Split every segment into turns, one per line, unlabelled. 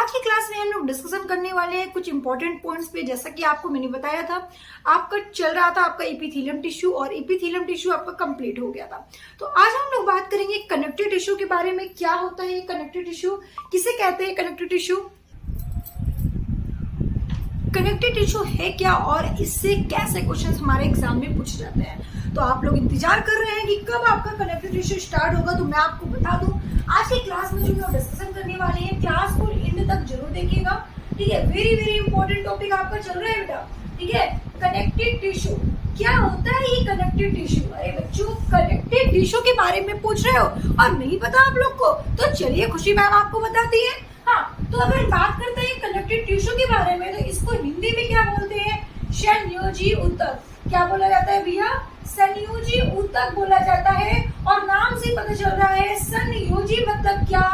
आज की क्लास में हम लोग डिस्कशन करने वाले हैं कुछ इंपॉर्टेंट पॉइंट्स पे। जैसा कि आपको मैंने बताया था, आपका चल रहा था आपका एपिथेलियम टिश्यू और एपिथेलियम टिश्यू आपका कंप्लीट हो गया था। तो आज हम लोग बात करेंगे कनेक्टिव टिश्यू के बारे में। क्या होता है कनेक्टिव टिश्यू, किसे कहते हैं कनेक्टिव टिश्यू, कनेक्टिव टिश्यू है क्या और इससे कैसे क्वेश्चन हमारे एग्जाम में पूछे जाते हैं। तो आप लोग इंतजार कर रहे हैं कि कब आपका कनेक्टिव टिश्यू स्टार्ट होगा। तो मैं आपको बता दूं, आज की क्लास में जो हम डिस्कशन करने वाले हैं, क्लास को एंड तक जरूर देखिएगा। ठीक है, वेरी वेरी इंपॉर्टेंट टॉपिक आपका चल रहा है बेटा। ठीक है, कनेक्टिव टिश्यू क्या होता है ये कनेक्टिव टिश्यू। अरे बच्चों, कनेक्टिव टिश्यू के बारे में पूछ रहे हो और नहीं पता आप लोग को, तो चलिए खुशी मैम आपको बताती है। हाँ, तो अगर बात करते हैं कनेक्टिव टिश्यू के बारे में, तो इसको हिंदी में क्या बोलते हैं, संयोजी ऊतक। क्या बोला जाता है भैया, संयोजी ऊतक बोला जाता है। और नाम से पता चल रहा है, संयोजी मतलब क्या,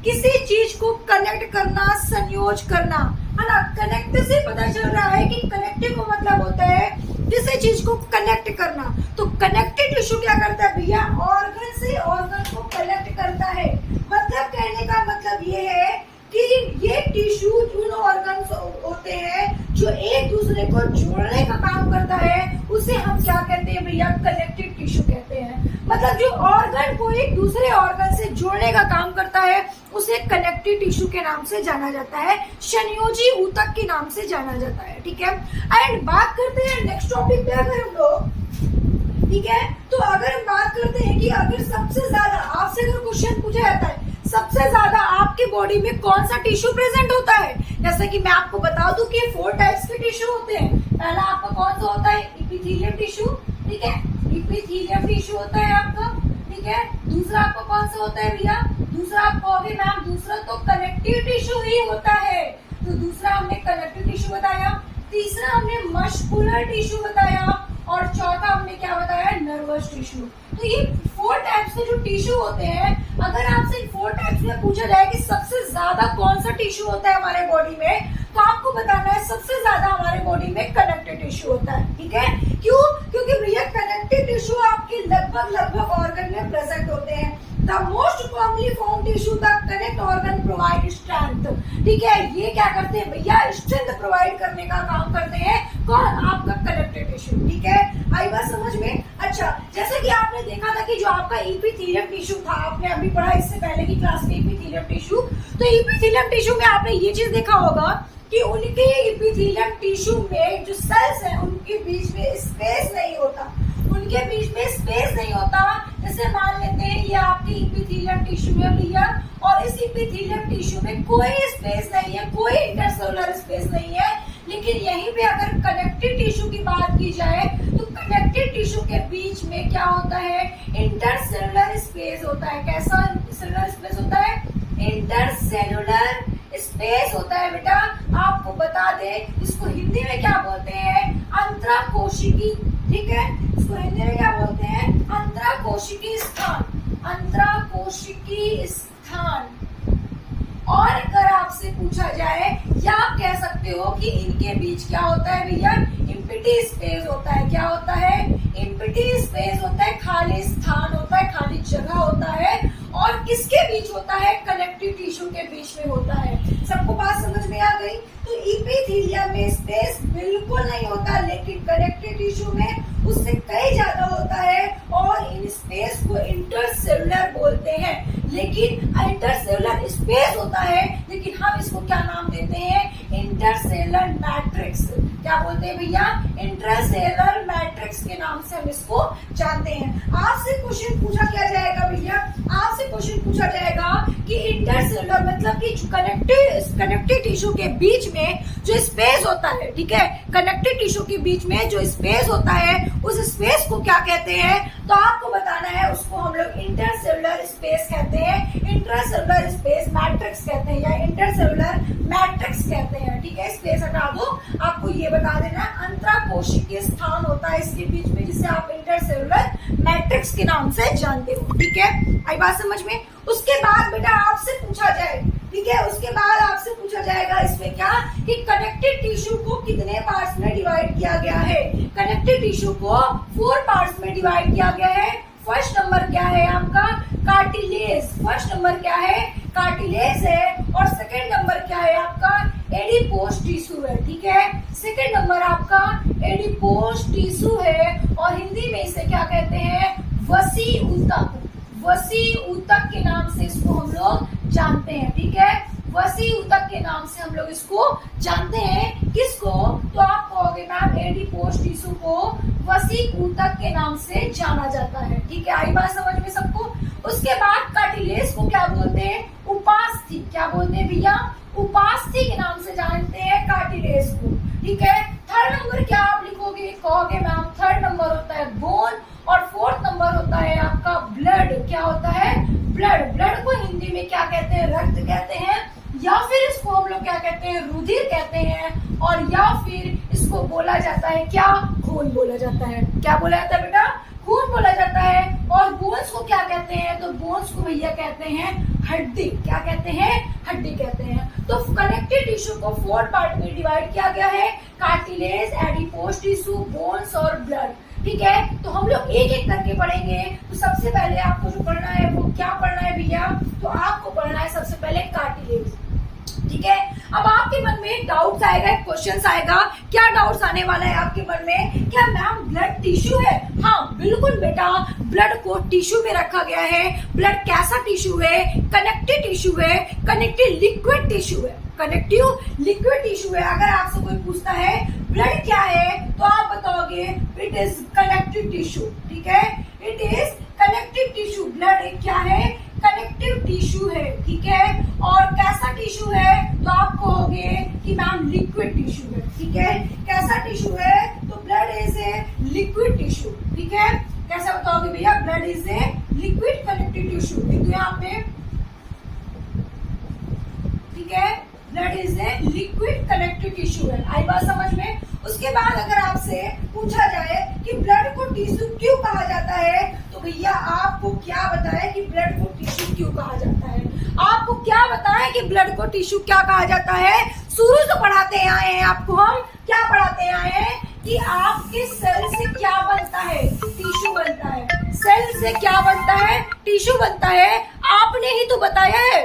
किसी चीज को कनेक्ट करना, संयोज करना, है ना। कनेक्ट से पता चल रहा है कि कनेक्टिव को मतलब होता है किसी चीज को कनेक्ट करना। तो कनेक्टिव टिश्यू क्या करता है भैया, ऑर्गन से ऑर्गन को कनेक्ट करता है। मतलब कहने का मतलब ये है कि ये टिश्यू उन ऑर्गन्स होते हैं जो एक दूसरे को जोड़ने का काम करता है, उसे हम क्या कहते हैं भैया, कनेक्टिव टिश्यू कहते हैं। मतलब जो ऑर्गन को एक दूसरे ऑर्गन से जोड़ने का काम करता है, उसे कनेक्टिव टिश्यू के नाम से जाना जाता है, संयोजी ऊतक के नाम से जाना जाता है। ठीक है, एंड बात करते हैं नेक्स्ट टॉपिक पे। अगर हम लोग, ठीक है, तो अगर हम बात करते हैं कि अगर सबसे ज्यादा आपसे अगर क्वेश्चन पूछा जाता है, सबसे ज्यादा आपके बॉडी में कौन सा टिश्यू प्रेजेंट होता है, जैसे कि मैं आपको बता दूं कि 4 टाइप्स के टिश्यू होते हैं। पहला आपका कौन सा होता है, एपिथेलियम टिश्यू। ठीक है, एपिथेलियम टिश्यू होता है आपका। ठीक है, दूसरा आपका कौन सा होता है भैया, दूसरा आप कहोगे मैम दूसरा तो कनेक्टिव टिश्यू ही होता है। तो दूसरा हमने कनेक्टिव टिश्यू बताया, तीसरा हमने मस्कुलर टिश्यू बताया और चौथा हमने क्या बताया, नर्वस टिश्यू। तो ये 4 टाइप्स के जो टिश्यू होते हैं, अगर आपसे 4 टाइप्स में पूछा जाए कि सबसे ज्यादा कौन सा टिश्यू होता है हमारे बॉडी में, तो आपको बताना है सबसे ज्यादा हमारे बॉडी में कनेक्टिव टिश्यू होता है। ठीक है, क्यों, क्योंकि भैया कनेक्टिव टिश्यू आपके लगभग ऑर्गन में प्रेजेंट होते हैं। The most commonly found tissue the connect organ provide strength। ठीक है, ये क्या करते हैं भैया, स्ट्रेंथ प्रोवाइड करने का काम करते हैं। कौन, आपका कनेक्टिव टिश्यू। ठीक है, आई बात समझ में। अच्छा, जैसे कि आपने देखा था कि जो आपका एपिथेलियम टिश्यू था, आपने अभी पढ़ा इससे पहले की क्लास में एपिथेलियम टिश्यू। तो एपिथेलियम टिश्यू में आपने ये चीज देखा होगा कि उनके एपिथेलियम टिश्यू में जो सेल्स हैं, उनके बीच में स्पेस नहीं होता, उनके बीच में स्पेस नहीं होता। जैसे मान लेते हैं ये आपकी एपिथेलियम टिश्यू है भैया, और इस एपिथेलियम टिश्यू में कोई स्पेस नहीं है, कोई इंटरसेलुलर स्पेस नहीं है। लेकिन यहीं पे अगर कनेक्टिव टिश्यू की बात की जाए, तो कनेक्टिव टिश्यू के बीच में क्या होता है, इंटरसेलुलर स्पेस होता है। कैसा सेलुलर स्पेस होता है, इंटरसेलुलर स्पेस होता है बेटा। आपको बता दे, इसको हिंदी में क्या बोलते हैं, अंतराकोशिकी। ठीक है, इसको हिंदी में क्या बोलते हैं, अंतराकोशिकी स्थान, अंतराकोशिकी स्थान। और अगर आपसे पूछा जाए, या आप कह सकते हो कि इनके बीच क्या होता है भैया, एम्प्टी स्पेस होता है। क्या होता है, एम्प्टी स्पेस होता है, खाली स्थान होता है, खाली जगह होता है। और किसके बीच होता है, कनेक्टिव टिश्यू के बीच में होता है। सबको बात समझ में आ गई। तो एपिथेलियम में स्पेस बिल्कुल नहीं होता, लेकिन कनेक्टिव टिश्यू में उससे कई ज्यादा होता है, और इन स्पेस को इंटरसेलुलर बोलते हैं। लेकिन इंटरसेलुलर स्पेस होता है, लेकिन हम इसको क्या नाम देते हैं, इंटरसेलुलर मैट्रिक्स। क्या बोलते हैं भैया, इंटरसेलुलर मैट्रिक्स के नाम से हम इसको जानते हैं। आपसे क्वेश्चन पूछा क्या जाएगा भैया, आपसे क्वेश्चन पूछा जाएगा कि इंटरसेलुलर मतलब कि कनेक्टिव टिश्यू के बीच में जो स्पेस होता है, ठीक है, कनेक्टिव टिश्यू के बीच में जो स्पेस होता है, उस स्पेस को क्या कहते हैं, तो आपको बताना है, उसको हम लोग इंटरसेलुलर स्पेस कहते हैं, इंटरसेलुलर स्पेस मैट्रिक्स कहते हैं, या इंटरसेलुलर मैट्रिक्स कहते हैं। ठीक है, स्पेस हटा दो, आपको ये बता देना अंतराकोशिकीय स्थान होता है इसके बीच में, जिसे आप इंटरसेलुलर मैट्रिक्स के नाम से जानते हो। ठीक है, आई बात समझ में। उसके बाद बेटा आपसे पूछा जाए, ठीक है, उसके बाद आपसे पूछा जाएगा इसमें क्या, कि कनेक्टिव टिश्यू को कितने पार्ट्स में डिवाइड किया गया है। कनेक्टिव टिश्यू को 4 पार्ट्स में डिवाइड किया गया है। फर्स्ट नंबर क्या है आपका, कार्टिलेज। फर्स्ट नंबर क्या है, कार्टिलेज है। और सेकेंड नंबर क्या है एडिपोज टिश्यू है और हिंदी में इसे क्या कहते हैं, वसी ऊतक। वसी ऊतक के नाम से इसको हम लोग जानते हैं, ठीक है, वसी ऊतक के नाम से हम लोग इसको जानते हैं। किसको, तो आप कहोगे मैम एडिपोज टिश्यू को वसी ऊतक के नाम से जाना जाता है, ठीक है, आई बात समझ में सबको। उसके बाद कार्टिलेज को क्या बोलते हैं, उपास्थि। क्या बोलते हैं भैया, उपास्थि के नाम से जानते हैं कार्टिलेज को, ठीक है। थर्ड नंबर क्या आप लिखोगे, कहोगे मैम थर्ड नंबर होता है बोन और फोर्थ नंबर होता है आपका ब्लड। क्या होता है, ब्लड। ब्लड को हिंदी में क्या कहते हैं, रक्त कहते हैं, या फिर इसको हम लोग क्या कहते हैं, रुधिर कहते हैं, और या फिर इसको बोला जाता है क्या, खून बोला जाता है। क्या बोला जाता है बेटा, खून बोला जाता है। और बोन्स को क्या कहते हैं, तो बोन्स को भैया कहते हैं हड्डी। क्या कहते हैं, हड्डी कहते हैं। तो कनेक्टिव टिश्यू को 4 पार्ट में डिवाइड किया गया है, कार्टिलेज, एडिपोज टिश्यू, बोन्स और ब्लड, ठीक है। तो हम लोग एक एक करके पढ़ेंगे। तो सबसे पहले आपको जो पढ़ना है वो क्या पढ़ना है भैया, तो आपको पढ़ना है सबसे पहले कार्टिलेज, ठीक है। अब आपके मन में डाउट्स आएगा, क्वेश्चंस आएगा। क्या डाउट्स आने वाला है आपके मन में, क्या मैम ब्लड टिश्यू है? हाँ बिल्कुल बेटा, ब्लड को टिश्यू में रखा गया है। ब्लड कैसा टिश्यू है, कनेक्टिव टिश्यू है, कनेक्टिव लिक्विड टिश्यू है, कनेक्टिव लिक्विड टिश्यू है। अगर आपसे कोई पूछता है ब्लड क्या है, तो आप बताओगे इट इज कनेक्टिव टिश्यू, ठीक है, it is connective tissue. Blood एक क्या है, कनेक्टिव टिश्यू है, ठीक है। और कैसा टिश्यू है, तो आप कहोगे कि मैम लिक्विड टिश्यू है, ठीक है। कैसा टिश्यू है, तो blood is a liquid tissue, ठीक है। कैसा बताओगे भैया, blood is a liquid connective tissue, लिख दो यहाँ पे, ठीक है। Blood is a liquid connective tissue है, आई बात समझ में। उसके बाद अगर आपसे पूछा जाए कि ब्लड को टिश्यू क्यों कहा जाता है, तो भैया आपको क्या बताएं कि ब्लड को टिश्यू क्यों कहा जाता है। आपको क्या बताएं कि ब्लड को टिश्यू क्या कहा जाता है। शुरू से पढ़ाते आए हैं आपको, हम क्या पढ़ाते आए हैं कि आपके सेल से क्या बनता है, टिश्यू बनता है। सेल से क्या बनता है, टिश्यू बनता है। आपने ही तो बताया है,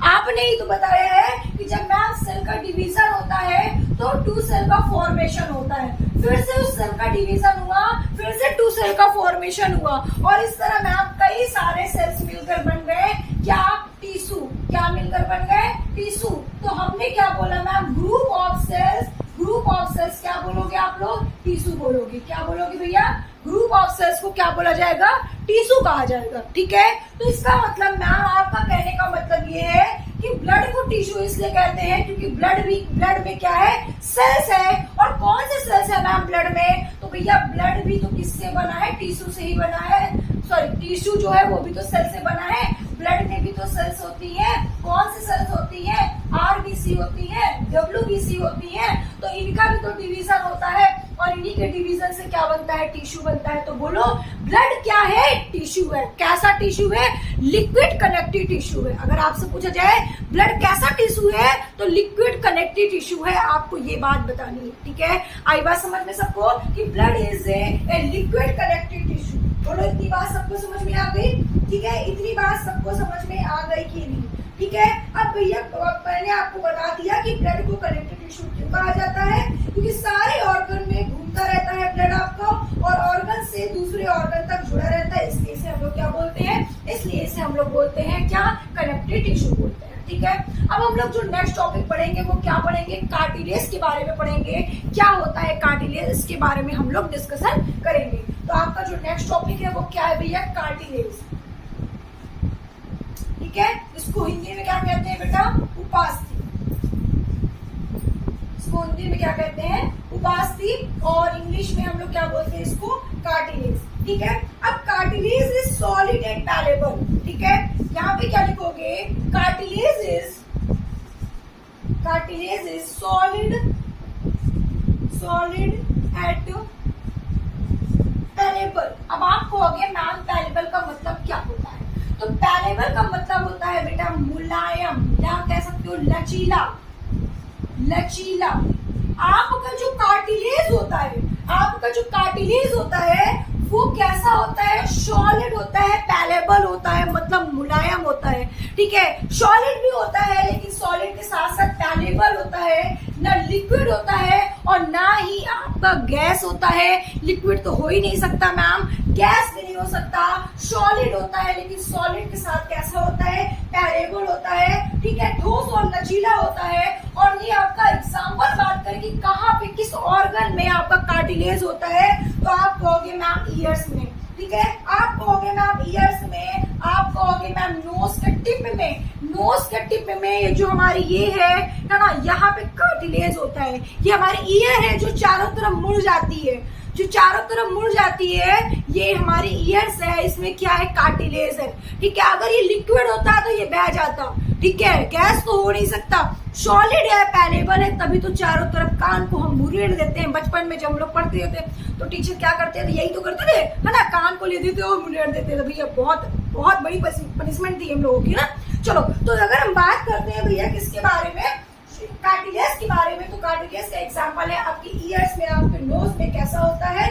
आपने ही तो बताया है कि जब मैम सेल का डिवीजन होता है तो 2 सेल का फॉर्मेशन होता है, फिर से उस सेल का डिवीजन हुआ, फिर से 2 सेल का फॉर्मेशन हुआ, और इस तरह मैम कई सारे सेल्स मिलकर बन गए क्या, टिश्यू। क्या मिलकर बन गए, टिश्यू। तो हमने क्या बोला ma'am, group of cells. Group of cells क्या बोलोगे आप लोग, टिश्यू बोलोगे। क्या बोलोगे भैया, ग्रुप ऑफ सेल्स को क्या बोला जाएगा, टिश्यू कहा जाएगा, ठीक है। तो इसका मतलब मैम आपका कहने का मतलब ये है कि ब्लड को टिश्यू इसलिए कहते हैं क्योंकि ब्लड में क्या है, सेल्स है। और कौन से सेल्स है मैम ब्लड में, तो भैया ब्लड भी तो किससे बना है, टिश्यू से ही बना है। सॉरी, टिश्यू जो है वो भी तो सेल से बना है। ब्लड में भी तो सेल्स होती है। कौन सी सेल्स होती है, आरबीसी होती है, डब्ल्यूबीसी होती है। तो इनका भी तो डिवीजन होता है, और इन्हीं के डिवीजन से क्या बनता है, टिश्यू बनता है। तो बोलो ब्लड क्या है, टिश्यू है। कैसा टिश्यू है, लिक्विड कनेक्टिव टिश्यू है। अगर आपसे पूछा जाए ब्लड कैसा टिश्यू है, तो लिक्विड कनेक्टिव टिश्यू है। आपको ये बात बतानी है, ठीक है। आई बात समझ में सबको कि blood is a liquid connective tissue. बोलो इतनी बात सबको समझ में आ गई, ठीक है। इतनी बात सबको समझ में आ गई कि नहीं, ठीक है। अब भैया मैंने आपको बता दिया कि ब्लड को कनेक्टिव टिश्यू क्यों कहा जाता है, क्योंकि सारे ऑर्गन में घूमता रहता है ब्लड आपका, और ऑर्गन से दूसरे ऑर्गन तक जुड़ा रहता है, इसलिए इसे हम लोग क्या बोलते हैं, इसलिए इसे हम लोग बोलते हैं क्या, कनेक्टिव टिश्यू बोलते हैं, ठीक है। अब हम लोग जो नेक्स्ट टॉपिक पढ़ेंगे वो क्या पढ़ेंगे, कार्टिलेज के बारे में पढ़ेंगे। क्या होता है कार्टिलेज, इसके बारे में हम लोग डिस्कशन करेंगे। तो आपका जो नेक्स्ट टॉपिक है वो क्या है भैया, कार्टिलेज, ठीक है। इसको हिंदी में क्या कहते हैं बेटा, उपास्थि। इसको हिंदी में क्या कहते हैं, उपास्थि, और इंग्लिश में हम लोग क्या बोलते हैं इसको, कार्टिलेज, ठीक है। अब कार्टिलेज इज सॉलिड एंड पैलेबल, ठीक है। यहाँ पे क्या लिखोगे, कार्टिलेज इज सॉलिड एट पैलेबल। अब आप कहोगे मैम पैलेबल का मतलब क्या होता है, तो पैलेबल का मतलब होता है बेटा मुलायम, या कह सकते हो लचीला। लचीला आपका जो कार्टिलेज होता है वो कैसा होता है, सॉलिड होता है, पैलेबल होता है, मतलब मुलायम होता है, ठीक है। सॉलिड भी होता है, लेकिन सॉलिड के साथ साथ पैलेबल होता है, ना लिक्विड होता है और ना ही आपका गैस होता है। लिक्विड तो हो ही नहीं सकता मैम, गैस भी नहीं हो सकता। सॉलिड होता है, लेकिन सॉलिड के साथ कैसा होता है, पैरेबल होता है, ठीक है, ठोस और लचीला होता है। और ये आपका एग्जाम्पल बात करें कि कहाँ पे किस ऑर्गन में आपका कार्टिलेज होता है, तो आप कहोगे मैम ईयर्स में, ठीक है, आप कहोगे मैम ईयर्स में, आप कहोगे मैम नोज के टिप में, नोज के टिप में ये जो हमारी ये है ना, यहाँ पे कार्टिलेज होता है। ये हमारी ईयर है जो चारों तरफ मुड़ जाती है, जो चारों तरफ मुड़ जाती है, ये हमारी ईयर्स है, इसमें क्या है, कार्टिलेज है, ठीक है। अगर ये लिक्विड होता तो ये बह जाता, ठीक है, गैस तो हो नहीं सकता। सॉलिड है, पैरेबल है, तभी तो चारों तरफ कान को हम मुरेड़ देते हैं। बचपन में जब हम लोग पढ़ते थे तो टीचर क्या करते थे, यही तो करते थे, है ना, कान को ले देते और मुरेड़ देते थे। भैया बहुत बहुत बड़ी पनिशमेंट थी हम लोगों की ना। चलो, तो अगर हम बात करते हैं भैया किसके बारे में, कार्टिलेज के बारे में, तो कार्टिलेज का एग्जांपल है आपकी ईयर्स में, आपके नोज में कैसा होता है,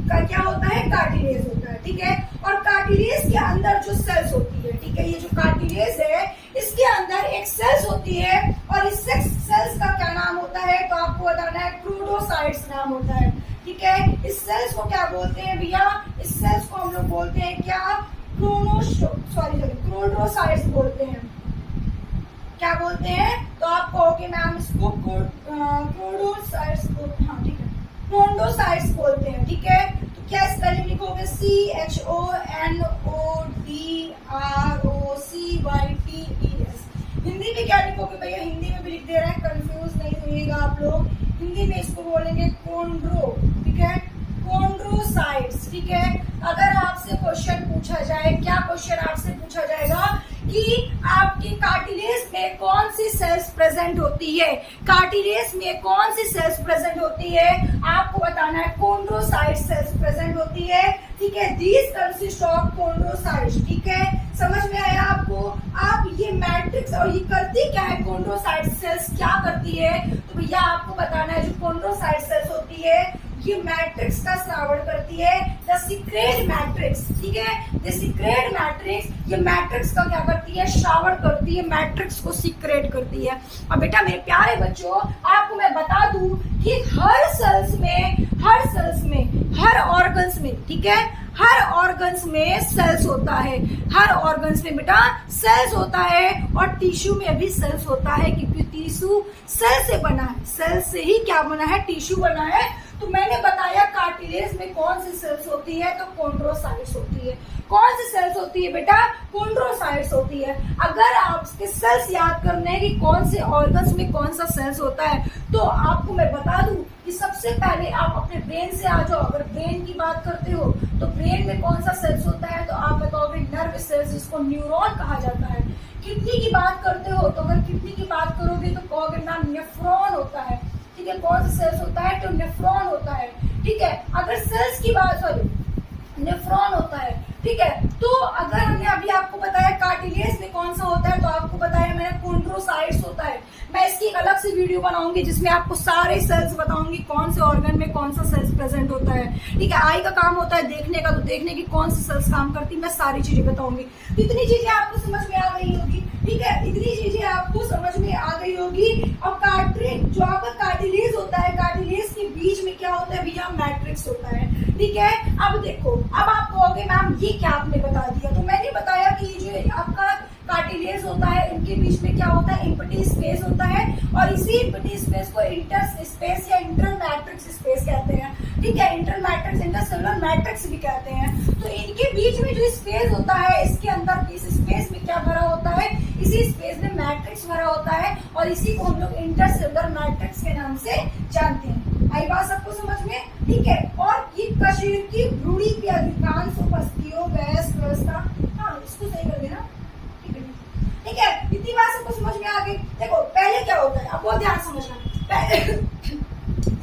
क्या होता है, कार्टिलेज होता है, ठीक है। और कार्टिलेज के अंदर जो सेल्स होती है, ठीक है, ये जो कार्टिलेज है इसके अंदर एक सेल्स होती है, और इस सेल्स का क्या नाम होता है, तो आपको बताना है क्रोडोसाइट्स नाम होता है, ठीक है। इस सेल्स को क्या बोलते हैं भैया, इस सेल्स को हम लोग बोलते हैं क्या, क्रोडोसाइट्स बोलते हैं। क्या बोलते हैं, तो आप कहोगे मैम इसको क्रोडोसाइट्स, हाँ ठीक है, क्रोडोसाइट्स बोलते हैं, ठीक है। तो क्या स्पेलिंग लिखोगे, CHONODROCYTES। हिंदी में क्या लिखोगे भैया, हिंदी में भी लिख दे रहे हैं, कंफ्यूज नहीं होइएगा आप लोग। हिंदी में इसको बोलेंगे कोंड्रो, ठीक है, कोंड्रोसाइट्स, ठीक है। अगर आपसे क्वेश्चन पूछा जाए, क्या क्वेश्चन आपसे पूछा जाएगा कि आपके कार्टिलेज में कौन सी सेल्स प्रेजेंट होती है, कार्टिलेज में कौन सी सेल्स प्रेजेंट होती है, आपको बताना है कोंड्रोसाइट सेल्स प्रेजेंट होती है, ठीक है। दीज कंसिस्ट ऑफ कोंड्रोसाइट्स, ठीक है, समझ में आया आपको। आप ये मैट्रिक्स और ये करती क्या है, कोंड्रोसाइट सेल्स क्या करती है, तो भैया आपको बताना है जो कोंड्रोसाइट सेल्स होती है ये मैट्रिक्स का श्रावण करती है, द सीक्रेट मैट्रिक्स, ठीक है, द सीक्रेट मैट्रिक्स, ये मैट्रिक्स का क्या करती है, श्रावण करती है, मैट्रिक्स को सीक्रेट करती है। और बेटा मेरे प्यारे बच्चों, आपको मैं बता दूं कि हर सेल्स में, हर ऑर्गन्स में, ठीक है, हर ऑर्गन्स में सेल्स होता है, हर ऑर्गन्स में बेटा सेल्स होता है, और टिश्यू में भी सेल्स होता है, क्योंकि टिश्यू सेल से बना है, सेल से ही क्या बना है, टिश्यू बना है। तो मैंने बताया कार्टिलेज में कौन सी सेल्स होती है, तो कोंड्रोसाइट्स होती है। कौन सी सेल्स होती है बेटा, कोंड्रोसाइट्स होती है। अगर आपके सेल्स याद करने हैं कि कौन से ऑर्गन्स में कौन सा सेल्स होता है, तो आपको मैं बता दूं कि सबसे पहले आप अपने ब्रेन से आ जाओ। अगर ब्रेन की बात करते हो तो ब्रेन में कौन सा सेल्स होता है, तो आप बताओगे नर्व सेल्स, जिसको न्यूरॉन कहा जाता है। किडनी की बात करते हो तो अगर किडनी की बात करोगे तो कहोगे नाम नेफ्रॉन होता है, ठीक है, कौन सा सेल्स होता है, तो नेफ्रॉन होता है, ठीक है। अगर सेल्स की बात, नेफ्रॉन होता है, ठीक है। तो अगर हमने अभी आपको बताया कार्टिलेज में कौन सा होता है, तो आपको बताया मैंने कोंड्रोसाइट्स होता है। मैं इसकी एक अलग से वीडियो बनाऊंगी जिसमें आपको सारे सेल्स बताऊंगी कौन से ऑर्गन में कौन सा सेल्स प्रेजेंट होता है, ठीक है। आई का काम होता है देखने का, तो देखने की कौन सी सेल्स काम करती, मैं सारी चीजें बताऊंगी। तो इतनी चीजें आपको समझ में आ गई होगी, ठीक है, इतनी चीजें आपको समझ में आ गई होगी। और जो आपका कार्टिलेज होता है, कार्टिलेज के बीच में क्या होता है भैया, मैट्रिक्स होता है, ठीक है। अब देखो, अब आप कहोगे मैम ये क्या आपने बता दिया, तो मैंने बताया कि ये जो आपका कार्टिलेज होता है इनके बीच में क्या होता है, एम्प्टी स्पेस होता है, और इसी एम्प्टी स्पेस को इंटर स्पेस या इंटर मैट्रिक्स स्पेस कहते हैं, ठीक है, इंटर मैट्रिक्स, इंटरसेलुलर मैट्रिक्स भी कहते हैं। तो इनके बीच में जो स्पेस होता है, इसके अंदर इस स्पेस में क्या भरा होता है, इसी स्पेस में मैट्रिक्स भरा होता है, और इसी को हम लोग इंटरसेलुलर मैट्रिक्स के नाम से जानते हैं। आई बात सबको समझ में, ठीक है। और ये शरीर की भ्रूणी की अधिकांश उपस्थितियों गैस व्यवस्था, हाँ इसको सही कर देना, ठीक है, इतनी बात सबको समझ में आ गई। देखो पहले क्या होता है, अब बहुत ध्यान समझना।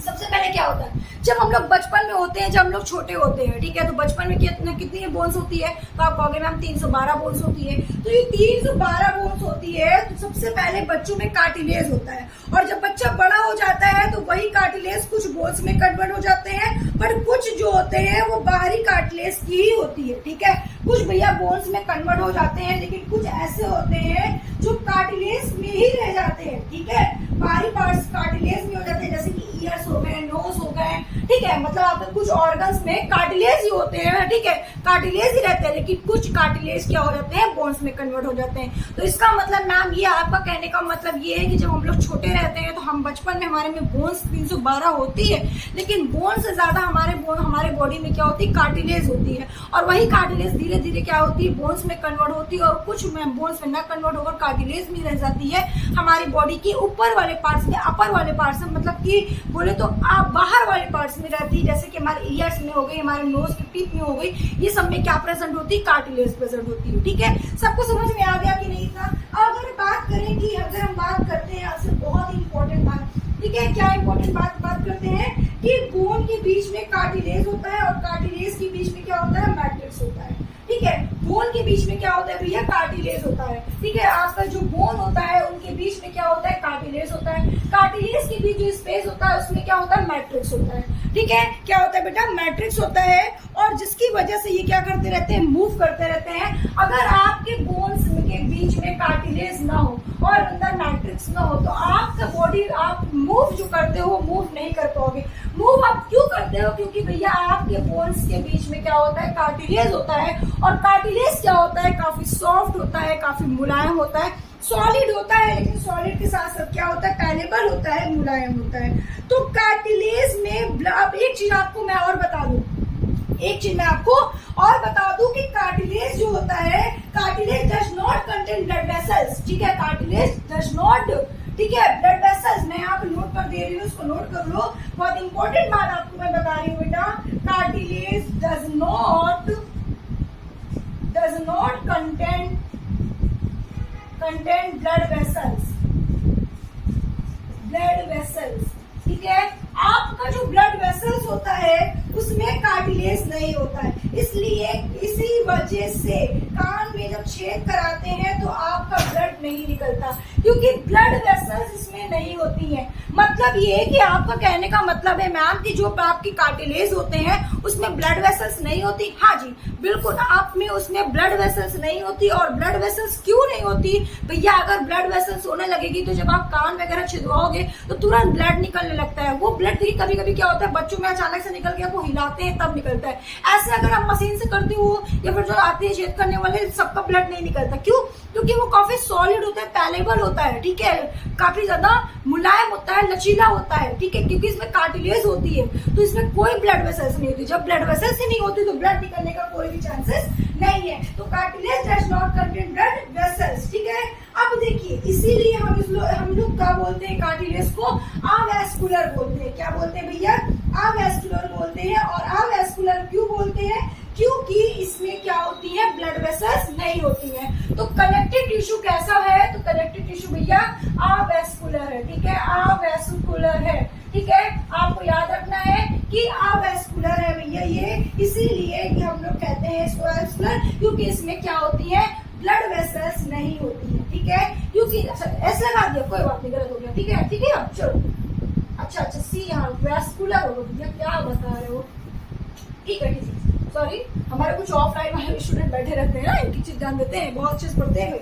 सबसे पहले क्या होता है, जब हम लोग बचपन में होते हैं, जब हम लोग छोटे होते हैं, ठीक है, तो बचपन में कितनी बोन्स होती है, तो आप कहोगे मैम 312 बोन्स होती है। तो ये 312 बोन्स होती है, तो सबसे पहले बच्चों में कार्टिलेज होता है, और जब बच्चा बड़ा हो जाता है तो वही कार्टिलेज कुछ बोन्स में कन्वर्ट हो जाते हैं, पर कुछ जो होते हैं वो बाहरी कार्टिलेज की ही होती है, ठीक है। कुछ भैया बोन्स में कन्वर्ट हो जाते हैं, लेकिन कुछ ऐसे होते हैं जो कार्टिलेज में ही रह जाते हैं, ठीक है, बाहरी पार्ट्स कार्टिलेज में हो जाते हैं, जैसे कि ईयर्स हो गए, आपके कुछ ऑर्गन्स में कार्टिलेज ही होते हैं, ठीक है, कार्टिलेज ही रहते हैं, लेकिन कुछ कार्टिलेज क्या हो जाते हैं, बोन्स में कन्वर्ट हो जाते हैं। तो इसका मतलब मैम ये आपका कहने का मतलब ये है कि जब हम लोग छोटे रहते हैं तो हम बचपन में हमारे में बोन्स 312 होती है, लेकिन बोन से ज्यादा हमारे बॉडी में क्या होती है, कार्टिलेज होती है, और वही कार्टिलेज धीरे धीरे क्या होती है, बोन्स में कन्वर्ट होती है, और कुछ में बोन्स में न कन्वर्ट होकर कार्टिलेज में रह जाती है हमारी बॉडी की ऊपर वाले पार्ट्स में, अपर वाले पार्ट्स में, मतलब कि बोले तो आप बाहर वाले पार्ट्स में रहती है, जैसे कि हमारे ईयर्स में हो गई, हमारे नोज की टिप में हो गई, ये सब में क्या प्रेजेंट होती है, कार्टिलेज प्रेजेंट होती है। ठीक है, सबको समझ में आ गया कि नहीं था? अगर बात करें कि अगर हम बात करते हैं आपसे बहुत इंपॉर्टेंट बात, ठीक है, क्या इंपॉर्टेंट बात करते हैं कि बोन के बीच में कार्टिलेज होता है और कार्टिलेज के बीच में क्या होता है, मैट्रिक्स होता है। ठीक है, बोन के बीच में क्या होता है भैया, कार्टिलेज होता है। ठीक है, आपका जो बोन होता है उनके बीच में क्या होता है, कार्टिलेज होता है। कार्टिलेज के बीच जो स्पेस होता है उसमें क्या होता है, मैट्रिक्स होता है। ठीक है, क्या होता है बेटा, मैट्रिक्स होता है, और जिसकी वजह से ये क्या करते रहते हैं, मूव करते रहते हैं। अगर आपके बोन्स के बीच में कार्टिलेज ना हो और अंदर मैट्रिक्स ना हो तो आपका बॉडी, आप मूव जो करते हो मूव नहीं कर पाओगे। मूव आप क्यों करते हो, क्योंकि भैया आपके बोन्स के बीच में क्या होता है, कार्टिलेज होता है, और कार्टिलेज क्या होता है, काफी सॉफ्ट होता है, काफी मुलायम होता है, सॉलिड होता है, लेकिन सॉलिड के साथ साथ क्या होता है, पैलेबल होता है, मुलायम होता है। तो कार्टिलेज में अब एक चीज आपको मैं और बता दूं, एक चीज मैं आपको और बता दूं कि कार्टिलेज जो होता है, cartilage does not contain blood vessels. ठीक है, कार्टिलेज डज नॉट, ठीक है, ब्लड वेसल्स मैं यहाँ पे नोट कर दे रही हूँ, उसको नोट कर लो, बहुत इंपॉर्टेंट बात आपको मैं बता रही हूँ बेटा। Cartilage does not contain blood vessels. ठीक है, आपका जो ब्लड वेसल्स होता है उसमें कार्टिलेज नहीं होता है, इसलिए इसी वजह से कान में जब छेद कराते हैं तो आपका ब्लड नहीं निकलता, क्योंकि ब्लड वेसल्स इसमें नहीं होती है। मतलब ये कि आपका कहने का मतलब है मैम कि जो आपकी कार्टिलेज होते हैं उसमें ब्लड वेसल्स नहीं होती। हाँ जी बिल्कुल, आप में उसमें ब्लड वेसल्स नहीं होती। और ब्लड वेसल्स क्यों नहीं होती भैया, अगर ब्लड वेसल्स होने लगेगी तो जब आप कान वगैरह छिदवाओगे तो तुरंत ब्लड निकलने लगता है। वो ब्लड कभी कभी क्या होता है, बच्चों में अचानक से निकल के वो हिलाते हैं तब निकलता है। ऐसे अगर आप मशीन से करती हो या फिर जो आते हैं छेद करने वाले, सबका ब्लड नहीं निकलता। क्यों? क्योंकि वो काफी सॉलिड होता है, पैलेबल होता है, ठीक है, काफी ज्यादा मुलायम होता है, लचीला होता है। ठीक है, क्योंकि इसमें कार्टिलेज होती है तो इसमें कोई ब्लड वेसल्स नहीं होती। जब ब्लड वेसल्स ही नहीं होती तो ब्लड निकलने का कोई भी चांसेस नहीं है। तो cartilage does not contain blood vessels. ठीक है, अब देखिए इसीलिए हम लोग क्या बोलते हैं, कार्टिलेज को अवैस्कुलर बोलते हैं। क्या बोलते हैं भैया, अवैस्कुलर बोलते हैं। और अवैस्कुलर क्यों बोलते हैं, क्योंकि इसमें क्या होती है, ब्लड वेसल्स नहीं होती है। तो कनेक्टिव टिश्यू कैसा है, तो कनेक्टिव टिश्यू भैया अवैस्कुलर है। ठीक है, अवैस्कुलर है। ठीक है, आपको याद रखना है कि अवैस्कुलर है भैया ये, इसीलिए कि हम लोग कहते हैं इसको अवैस्कुलर, क्योंकि इसमें क्या होती है, ब्लड वेसल्स नहीं होती है। ठीक है, क्योंकि ऐसा लगा दिया, कोई बात नहीं, गलत हो गया। ठीक है, ठीक है, अब चलो, अच्छा सी यहाँ वैस्कुलर हो भैया, क्या बता रहे हो। ठीक है, ठीक है, सॉरी, हमारे कुछ ऑफलाइन वाले स्टूडेंट बैठे रहते हैं ना, इनकी चीज ध्यान देते हैं, बहुत चीज पढ़ते हैं,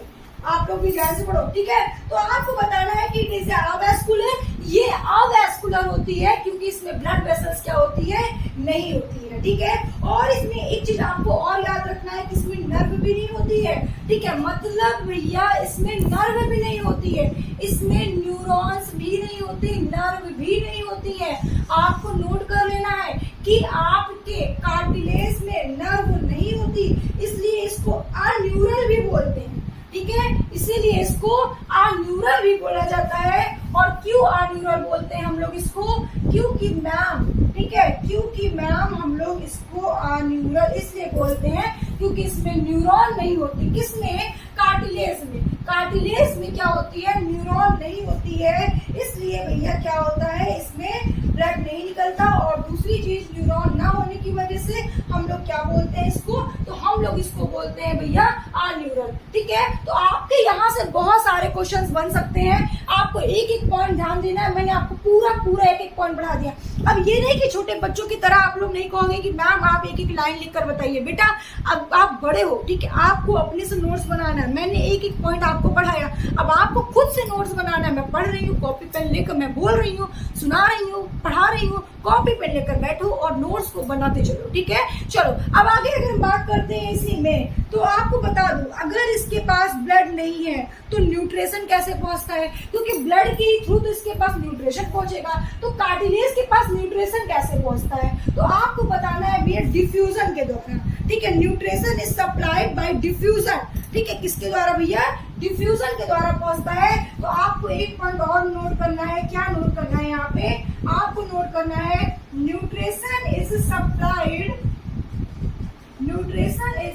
आप लोग भी ध्यान से पढ़ो। ठीक है, तो आपको बताना है कि इट इज अवैस्कुलर। ये अवैस्कुलर होती है क्योंकि इसमें ब्लड वेसल्स क्या होती है, नहीं होती है। ठीक है, और इसमें एक चीज आपको और याद रखना है कि इसमें नर्व भी नहीं होती है। ठीक है, मतलब भैया इसमें नर्व भी नहीं होती है, इसमें न्यूरॉन्स भी नहीं होती, नर्व भी नहीं होती है। आपको नोट कर लेना है कि आपके कार्टिलेज में नर्व नहीं होती, इसलिए इसको अन्यूरल भी बोलते हैं। ठीक है, इसीलिए इसको अन्यूरल भी बोला जाता है। और क्यों अन्यूरल बोलते हैं हम लोग इसको, क्योंकि मैम, ठीक है, क्योंकि मैम हम लोग इसको अन्यूरल इसलिए बोलते हैं क्योंकि इसमें न्यूरॉन नहीं होती। किसमें, कार्टिलेज में। कार्टिलेज में क्या होती है, न्यूरॉन नहीं होती है, इसलिए भैया क्या होता है, इसमें ब्लड नहीं निकलता। और दूसरी चीज, न्यूरॉन ना होने की वजह से हम लोग क्या बोलते हैं इसको, तो हम लोग इसको बोलते हैं भैया आर न्यूरल। ठीक है, तो आपके यहाँ से बहुत सारे क्वेश्चंस बन सकते हैं, आपको एक एक पॉइंट ध्यान देना है। मैंने आपको पूरा एक एक पॉइंट बढ़ा दिया। अब ये नहीं कि छोटे बच्चों की तरह आप लोग नहीं कहोगे कि मैम आप एक एक लाइन लिख कर बताइए। बेटा अब आप बड़े हो, ठीक है, आपको अपने से नोट्स बनाना है। मैंने एक एक पॉइंट आपको पढ़ाया, अब आपको खुद से नोट्स बनाना है। मैं पढ़ रही हूँ, कॉपी पेन लेकर मैं बोल रही हूँ, सुना रही हूँ, पढ़ा रही हूँ, कॉपी पेन लेकर बैठो और नोट्स को बनाते चलो। ठीक है, चलो अब आगे अगर हम बात करते हैं इसी में, तो आपको बता दूं अगर इसके पास ब्लड नहीं है तो न्यूट्रिशन कैसे पहुंचता है, क्योंकि ब्लड के थ्रू तो इसके पास न्यूट्रिशन पहुंचेगा, तो कार्टिलेज के पास न्यूट्रिशन कैसे पहुंचता है, तो आपको बताना है भैया डिफ्यूजन के द्वारा। ठीक है, nutrition is supplied by diffusion. ठीक है, किसके द्वारा भैया, डिफ्यूजन के द्वारा पहुंचता है। तो आपको एक पॉइंट और नोट करना है, क्या नोट करना है यहाँ पे, आपको नोट करना है nutrition is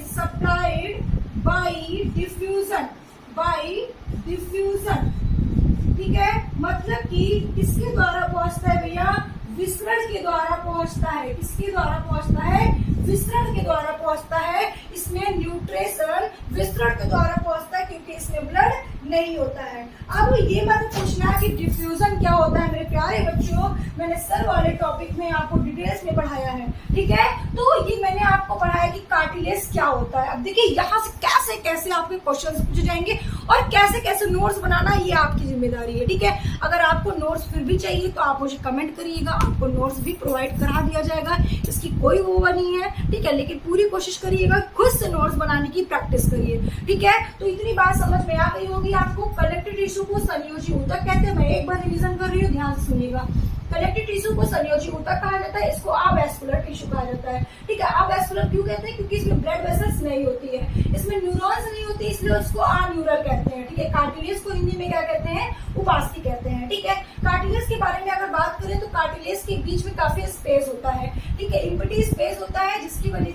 supplied by diffusion, ठीक है, मतलब कि किसके द्वारा पहुंचता है भैया, विसरण के द्वारा पहुंचता है। किसके द्वारा पहुंचता है, विसरण के द्वारा पहुंचता है। इसमें न्यूट्रिशन विसरण के द्वारा पहुंचता है क्योंकि इसमें ब्लड नहीं होता है। अब ये मत पूछना कि डिफ्यूजन क्या होता है मेरे प्यारे बच्चों, मैंने सर वाले टॉपिक में आपको डिटेल्स में पढ़ाया है। ठीक है, तो ये मैंने आपको पढ़ाया कि कार्टिलेज क्या होता है। अब देखिए यहाँ से कैसे कैसे आपके क्वेश्चंस पूछे जाएंगे और कैसे कैसे नोट्स बनाना, ये आपकी जिम्मेदारी है। ठीक है, अगर आपको नोट्स फिर भी चाहिए तो आप मुझे कमेंट करिएगा, आपको नोट्स भी प्रोवाइड करा दिया जाएगा, इसकी कोई वो नहीं है। ठीक है, लेकिन पूरी कोशिश करिएगा, खुद से नोट्स बनाने की प्रैक्टिस करिए। ठीक है, तो इतनी बात समझ में आ गई होगी आपको। कलेक्टिव टिश्यू को संयोजी ऊतक कहते हैं। मैं एक बार रिवीजन कर रही हूँ, ध्यान से सुनिएगा। कलेक्टिव टिश्यू को संयोजी ऊतक कहा जाता है, इसको अवैस्कुलर टिश्यू कहा जाता है। ठीक है, अवैस्कुलर क्यों कहते हैं, क्योंकि इसमें ब्लड वेसल्स नहीं होती है, इसमें न्यूरॉन्स नहीं होती, इसलिए उसको अन्यूरल कहते हैं। ठीक है, कार्टिलेज को हिंदी में क्या कहते हैं, उपास्थि कहते हैं। ठीक है, कार्टिलेज के बारे में अगर बात करें तो कार्टिलेज के बीच में काफी स्पेस होता है। ठीक है, इम्पटी स्पेस होता है,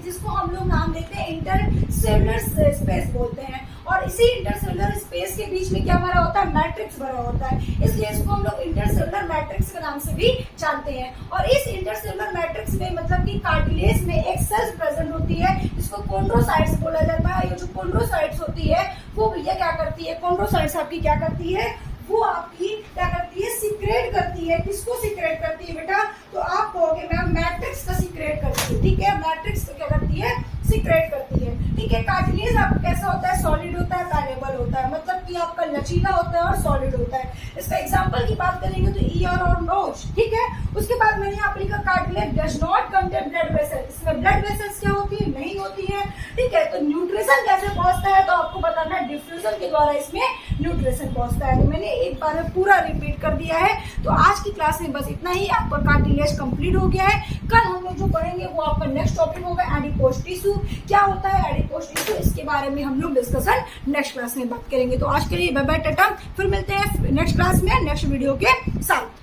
जिसको हम लोग नाम देते हैं इंटरसेलुलर स्पेस बोलते हैं। और इसी इंटरसेलुलर स्पेस के बीच में क्या भरा होता है, मैट्रिक्स भरा होता है, इसलिए इसको हम लोग इंटरसेलुलर मैट्रिक्स के नाम से भी जानते हैं। और इस इंटरसेलुलर मैट्रिक्स में मतलब कि कार्टिलेज में एक सेल्स प्रेजेंट होती है, इसको कॉन्ड्रोसाइट्स बोला जाता है। ये जो कॉन्ड्रोसाइट्स होती है वो भैया क्या करती है, कॉन्ड्रोसाइट्स आपकी क्या करती है, वो आपकी क्या करती है, सीक्रेट करती है। किसको सीक्रेट करती है बेटा, तो आप कहोगे मैम मैट्रिक्स का सीक्रेट करती है। ठीक है, मैट्रिक्स का क्या करती है, सीक्रेट करती है। ठीक है, कार्टिलेज आपका कैसा होता है, सॉलिड होता है, पैलेबल होता है, मतलब कि आपका लचीला होता है और सॉलिड होता है। इसका एग्जांपल की बात करेंगे तो ईयर और नोज। ठीक है, उसके बाद मैंने यहाँ पे लिखा cartilage does not contain blood vessel, इसमें ब्लड वेसल्स क्या होती है, नहीं होती है। ठीक है, तो न्यूट्रिशन कैसे पहुंचता है, तो आपको बताना है डिफ्यूजन के द्वारा इसमें न्यूट्रिशन पहुंचता है। तो मैंने एक बार में पूरा रिपीट कर दिया है। तो आज की क्लास में बस इतना ही, आपका कार्टिलेज कंप्लीट हो गया है। कल हम लोग जो पढ़ेंगे वो आपका नेक्स्ट टॉपिक होगा एडिपोज टिश्यू। क्या होता है एडिपोज टिश्यू, इसके बारे में हम लोग डिस्कशन नेक्स्ट क्लास में बात करेंगे। तो आज के लिए बाय बाय, टाटा, फिर मिलते हैं नेक्स्ट क्लास में नेक्स्ट वीडियो के साथ।